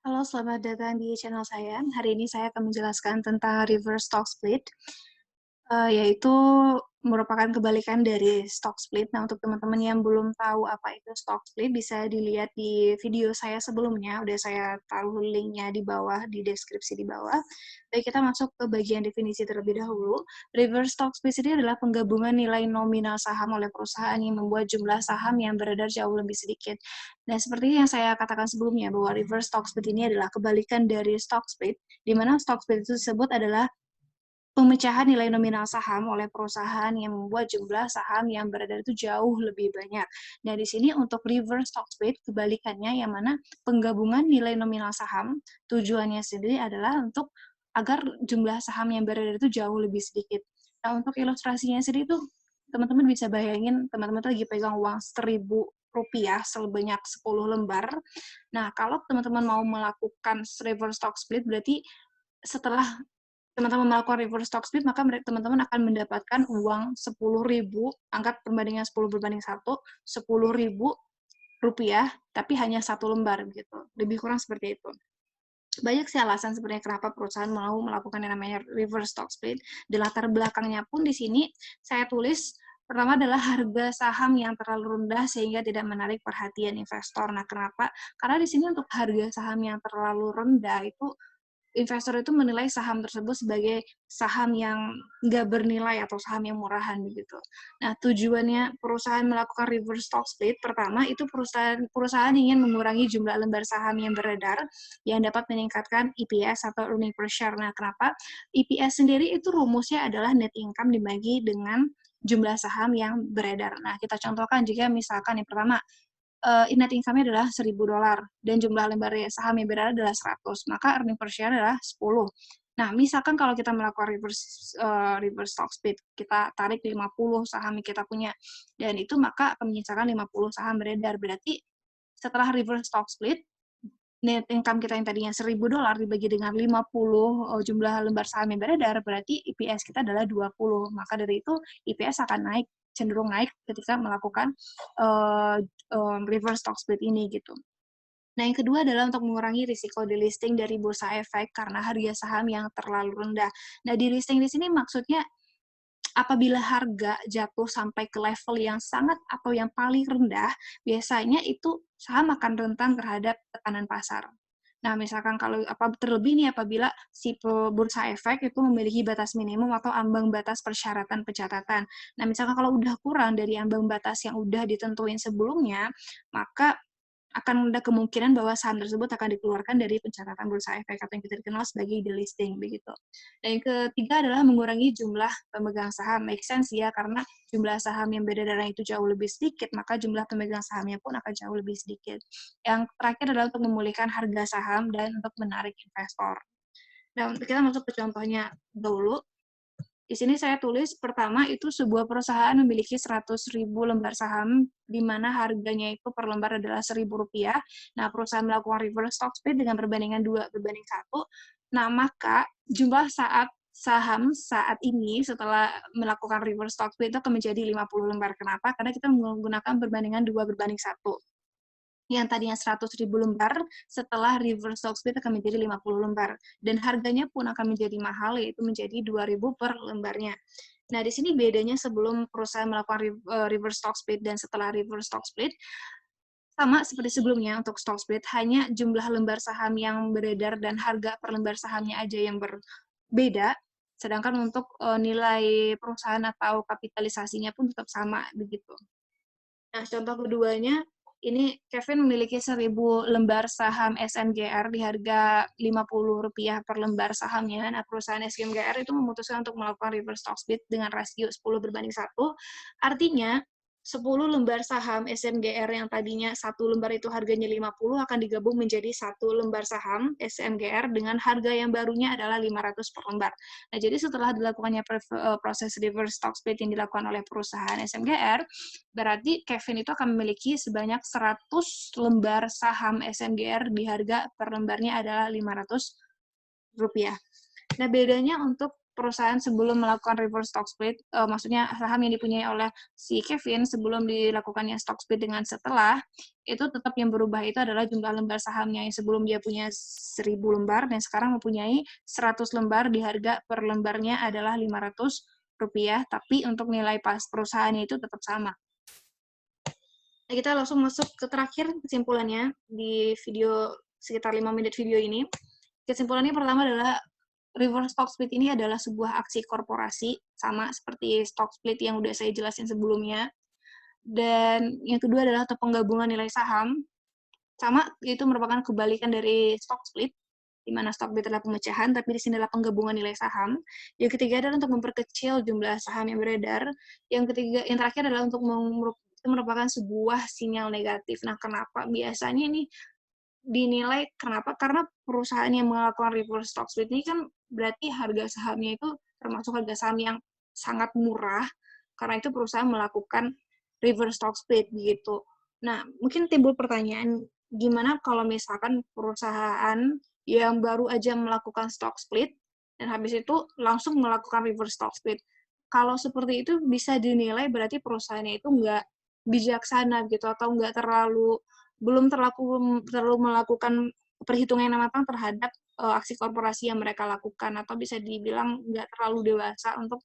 Halo, selamat datang di channel saya. Hari ini saya akan menjelaskan tentang reverse stock split, yaitu merupakan kebalikan dari stock split. Nah, untuk teman-teman yang belum tahu apa itu stock split, bisa dilihat di video saya sebelumnya. Udah saya taruh linknya di bawah, di deskripsi di bawah. Baik, kita masuk ke bagian definisi terlebih dahulu. Reverse stock split ini adalah penggabungan nilai nominal saham oleh perusahaan yang membuat jumlah saham yang beredar jauh lebih sedikit. Nah, seperti yang saya katakan sebelumnya, bahwa reverse stock split ini adalah kebalikan dari stock split, di mana stock split itu disebut adalah pemecahan nilai nominal saham oleh perusahaan yang membuat jumlah saham yang beredar itu jauh lebih banyak. Nah, di sini untuk reverse stock split, kebalikannya yang mana penggabungan nilai nominal saham, tujuannya sendiri adalah untuk agar jumlah saham yang beredar itu jauh lebih sedikit. Nah, untuk ilustrasinya sendiri itu, teman-teman bisa bayangin, teman-teman tuh lagi pegang uang Rp1.000 sebanyak 10 lembar. Nah, kalau teman-teman mau melakukan reverse stock split, berarti setelah teman-teman melakukan reverse stock split, maka teman-teman akan mendapatkan uang 10.000, angkat perbandingan 10 berbanding 1, 10.000 rupiah, tapi hanya satu lembar gitu. Lebih kurang seperti itu. Banyak sih alasan sebenarnya kenapa perusahaan mau melakukan yang namanya reverse stock split. Di latar belakangnya pun di sini saya tulis pertama adalah harga saham yang terlalu rendah sehingga tidak menarik perhatian investor. Nah, kenapa? Karena di sini untuk harga saham yang terlalu rendah itu investor itu menilai saham tersebut sebagai saham yang nggak bernilai atau saham yang murahan begitu. Nah, tujuannya perusahaan melakukan reverse stock split, pertama itu perusahaan ingin mengurangi jumlah lembar saham yang beredar yang dapat meningkatkan EPS atau earning per share. Nah, kenapa? EPS sendiri itu rumusnya adalah net income dibagi dengan jumlah saham yang beredar. Nah, kita contohkan jika misalkan yang pertama, net income-nya adalah $1.000 dan jumlah lembar saham yang beredar adalah 100, maka earning per share adalah 10. Nah, misalkan kalau kita melakukan reverse stock split, kita tarik 50 saham yang kita punya, dan itu maka akan menyisakan 50 saham beredar. Berarti setelah reverse stock split, net income kita yang tadinya $1.000 dibagi dengan 50 jumlah lembar saham yang beredar, berarti EPS kita adalah 20. Maka dari itu EPS akan naik, cenderung naik ketika melakukan reverse stock split ini gitu. Nah, yang kedua adalah untuk mengurangi risiko delisting dari bursa efek karena harga saham yang terlalu rendah. Nah, delisting di sini maksudnya apabila harga jatuh sampai ke level yang sangat atau yang paling rendah, biasanya itu saham akan rentan terhadap tekanan pasar. Nah, misalkan kalau terlebih nih apabila si bursa efek itu memiliki batas minimum atau ambang batas persyaratan pencatatan. Nah, misalkan kalau udah kurang dari ambang batas yang udah ditentuin sebelumnya, maka akan ada kemungkinan bahwa saham tersebut akan dikeluarkan dari pencatatan bursa efek atau yang kita kenal sebagai delisting begitu. Dan yang ketiga adalah mengurangi jumlah pemegang saham. Make sense ya, karena jumlah saham yang beredaran itu jauh lebih sedikit, maka jumlah pemegang sahamnya pun akan jauh lebih sedikit. Yang terakhir adalah untuk memulihkan harga saham dan untuk menarik investor. Nah, kita masuk ke contohnya dulu. Di sini saya tulis, pertama itu sebuah perusahaan memiliki 100.000 lembar saham, di mana harganya itu per lembar adalah Rp1.000. Nah, perusahaan melakukan reverse stock split dengan perbandingan 2:1. Nah, maka jumlah saham saat ini setelah melakukan reverse stock split itu akan menjadi 50 lembar. Kenapa? Karena kita menggunakan perbandingan 2:1. Yang tadinya 100.000 lembar, setelah reverse stock split akan menjadi 50 lembar. Dan harganya pun akan menjadi mahal, yaitu menjadi 2.000 per lembarnya. Nah, di sini bedanya sebelum perusahaan melakukan reverse stock split dan setelah reverse stock split, sama seperti sebelumnya untuk stock split, hanya jumlah lembar saham yang beredar dan harga per lembar sahamnya aja yang berbeda, sedangkan untuk nilai perusahaan atau kapitalisasinya pun tetap sama, begitu. Nah, contoh keduanya, ini Kevin memiliki 1.000 lembar saham SMGR di harga Rp50 per lembar sahamnya. Nah, perusahaan SMGR itu memutuskan untuk melakukan reverse stock split dengan rasio 10:1. Artinya, 10 lembar saham SMGR yang tadinya satu lembar itu harganya 50 akan digabung menjadi satu lembar saham SMGR dengan harga yang barunya adalah 500 per lembar. Nah, jadi setelah dilakukannya proses reverse stock split yang dilakukan oleh perusahaan SMGR, berarti Kevin itu akan memiliki sebanyak 100 lembar saham SMGR di harga per lembarnya adalah Rp500. Nah, bedanya untuk perusahaan sebelum melakukan reverse stock split, maksudnya saham yang dipunyai oleh si Kevin sebelum dilakukannya stock split dengan setelah, itu tetap yang berubah itu adalah jumlah lembar sahamnya yang sebelum dia punya 1.000 lembar dan sekarang mempunyai 100 lembar di harga per lembarnya adalah Rp500, tapi untuk nilai pas perusahaannya itu tetap sama. Nah, kita langsung masuk ke terakhir kesimpulannya di video sekitar 5 menit video ini. Kesimpulannya pertama adalah reverse stock split ini adalah sebuah aksi korporasi, sama seperti stock split yang udah saya jelasin sebelumnya. Dan yang kedua adalah untuk penggabungan nilai saham, sama itu merupakan kebalikan dari stock split, di mana stock split adalah pemecahan, tapi di sini adalah penggabungan nilai saham. Yang ketiga adalah untuk memperkecil jumlah saham yang beredar. Yang terakhir adalah untuk itu merupakan sebuah sinyal negatif. Nah, kenapa biasanya ini dinilai kenapa? Karena perusahaan yang melakukan reverse stock split ini kan berarti harga sahamnya itu termasuk harga saham yang sangat murah, karena itu perusahaan melakukan reverse stock split begitu. Nah, mungkin timbul pertanyaan, gimana kalau misalkan perusahaan yang baru aja melakukan stock split dan habis itu langsung melakukan reverse stock split? Kalau seperti itu bisa dinilai berarti perusahaannya itu nggak bijaksana gitu atau nggak belum terlalu melakukan perhitungan yang matang terhadap aksi korporasi yang mereka lakukan, atau bisa dibilang nggak terlalu dewasa untuk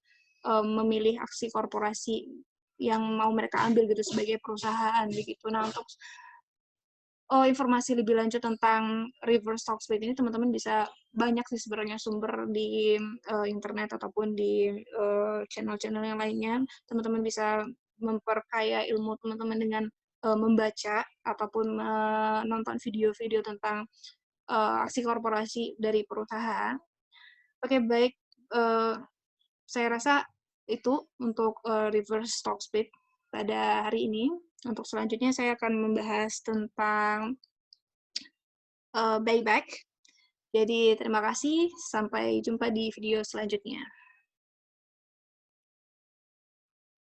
memilih aksi korporasi yang mau mereka ambil gitu sebagai perusahaan begitu. Nah, untuk informasi lebih lanjut tentang reverse stock split ini teman-teman bisa banyak sih sebenarnya sumber di internet ataupun di channel-channel yang lainnya. Teman-teman bisa memperkaya ilmu teman-teman dengan membaca ataupun menonton video-video tentang aksi korporasi dari perusahaan. Oke, baik. Saya rasa itu untuk reverse stock split pada hari ini. Untuk selanjutnya saya akan membahas tentang buyback. Jadi terima kasih, sampai jumpa di video selanjutnya.